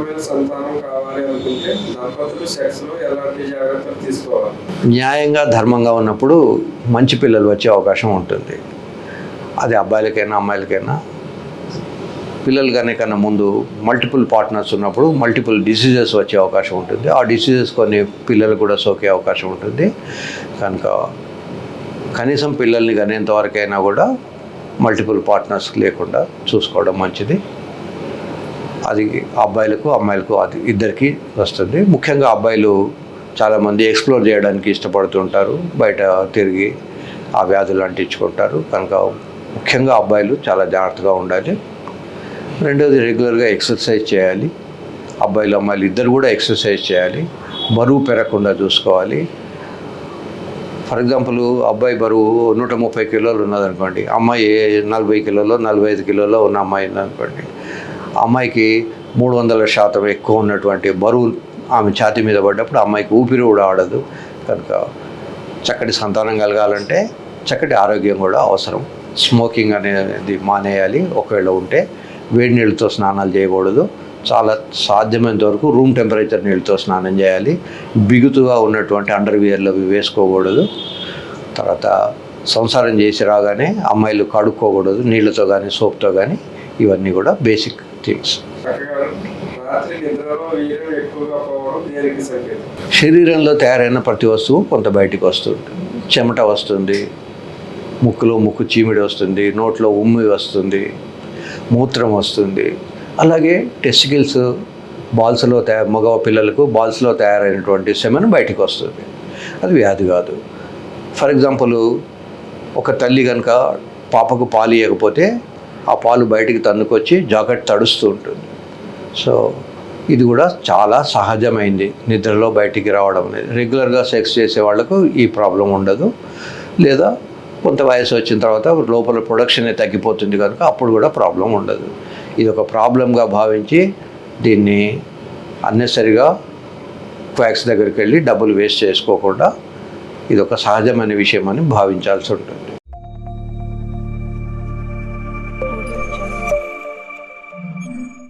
ఆరోగ్యకరమైన సంతానం కావాలి అనుకుంటే దంపతులు సెక్స్లో ఎలాంటి జాగ్రత్తలు తీసుకోవాలి? న్యాయంగా ధర్మంగా ఉన్నప్పుడు మంచి పిల్లలు వచ్చే అవకాశం ఉంటుంది. అది అబ్బాయిలకైనా అమ్మాయిలకైనా. పిల్లలు కన్నా ముందు మల్టిపుల్ పార్ట్నర్స్ ఉన్నప్పుడు మల్టిపుల్ డిసీజెస్ వచ్చే అవకాశం ఉంటుంది. ఆ డిసీజెస్ కొన్ని పిల్లలు కూడా సోకే అవకాశం ఉంటుంది. కనుక కనీసం పిల్లల్ని కనేంతవరకైనా కూడా మల్టిపుల్ పార్ట్నర్స్ లేకుండా చూసుకోవడం మంచిది. అది అబ్బాయిలకు అమ్మాయిలకు అది ఇద్దరికీ వస్తుంది. ముఖ్యంగా అబ్బాయిలు చాలామంది ఎక్స్ప్లోర్ చేయడానికి ఇష్టపడుతుంటారు, బయట తిరిగి ఆ వ్యాధులు అంటించుకుంటారు. కనుక ముఖ్యంగా అబ్బాయిలు చాలా జాగ్రత్తగా ఉండాలి. రెండోది రెగ్యులర్గా ఎక్సర్సైజ్ చేయాలి. అబ్బాయిలు అమ్మాయిలు ఇద్దరు కూడా ఎక్సర్సైజ్ చేయాలి. బరువు పెరగకుండా చూసుకోవాలి. ఫర్ ఎగ్జాంపుల్ అబ్బాయి బరువు 130 కిలోలు ఉన్నదనుకోండి, అమ్మాయి 40 కిలోలో 45 కిలోలో ఉన్న అమ్మాయి ఉందనుకోండి, అమ్మాయికి 300% ఎక్కువ ఉన్నటువంటి బరువు ఆమె ఛాతీ మీద పడ్డప్పుడు అమ్మాయికి ఊపిరి కూడా ఆడదు. కనుక చక్కటి సంతానం కలగాలంటే చక్కటి ఆరోగ్యం కూడా అవసరం. స్మోకింగ్ అనేది మానేయాలి. ఒకవేళ ఉంటే వేడి నీళ్ళతో స్నానాలు చేయకూడదు. చాలా సాధ్యమైనంత వరకు రూమ్ టెంపరేచర్ నీళ్ళతో స్నానం చేయాలి. బిగుతుగా ఉన్నటువంటి అండర్వేర్లు అవి వేసుకోకూడదు. తర్వాత సంసారం చేసి రాగానే అమ్మాయిలు కడుక్కోకూడదు నీళ్ళతో కానీ సోప్తో కానీ. ఇవన్నీ కూడా బేసిక్ థింగ్స్. శరీరంలో తయారైన ప్రతి వస్తువు కొంత బయటికి వస్తుంది. చెమట వస్తుంది, ముక్కు చీమిడి వస్తుంది, నోట్లో ఉమ్మి వస్తుంది, మూత్రం వస్తుంది. అలాగే టెస్టికల్స్ బాల్స్లో మగ పిల్లలకు బాల్స్లో తయారైనటువంటి సెమెన్ బయటికి వస్తుంది. అది వ్యాధి కాదు. ఫర్ ఎగ్జాంపుల్ ఒక తల్లి కనుక పాపకు పాలు ఇవ్వకపోతే ఆ పాలు బయటికి తన్నుకొచ్చి జాకెట్ తడుస్తూ ఉంటుంది. సో ఇది కూడా చాలా సహజమైంది నిద్రలో బయటికి రావడం అనేది. రెగ్యులర్గా సెక్స్ చేసే వాళ్ళకు ఈ ప్రాబ్లం ఉండదు. లేదా కొంత వయసు వచ్చిన తర్వాత లోపల ప్రొడక్షనే తగ్గిపోతుంది కనుక అప్పుడు కూడా ప్రాబ్లం ఉండదు. ఇది ఒక ప్రాబ్లంగా భావించి దీన్ని అన్నెసరిగా క్వాక్స్ దగ్గరికి వెళ్ళి డబ్బులు వేస్ట్ చేసుకోకుండా ఇది ఒక సహజమైన విషయం అని భావించాల్సి ఉంటుంది.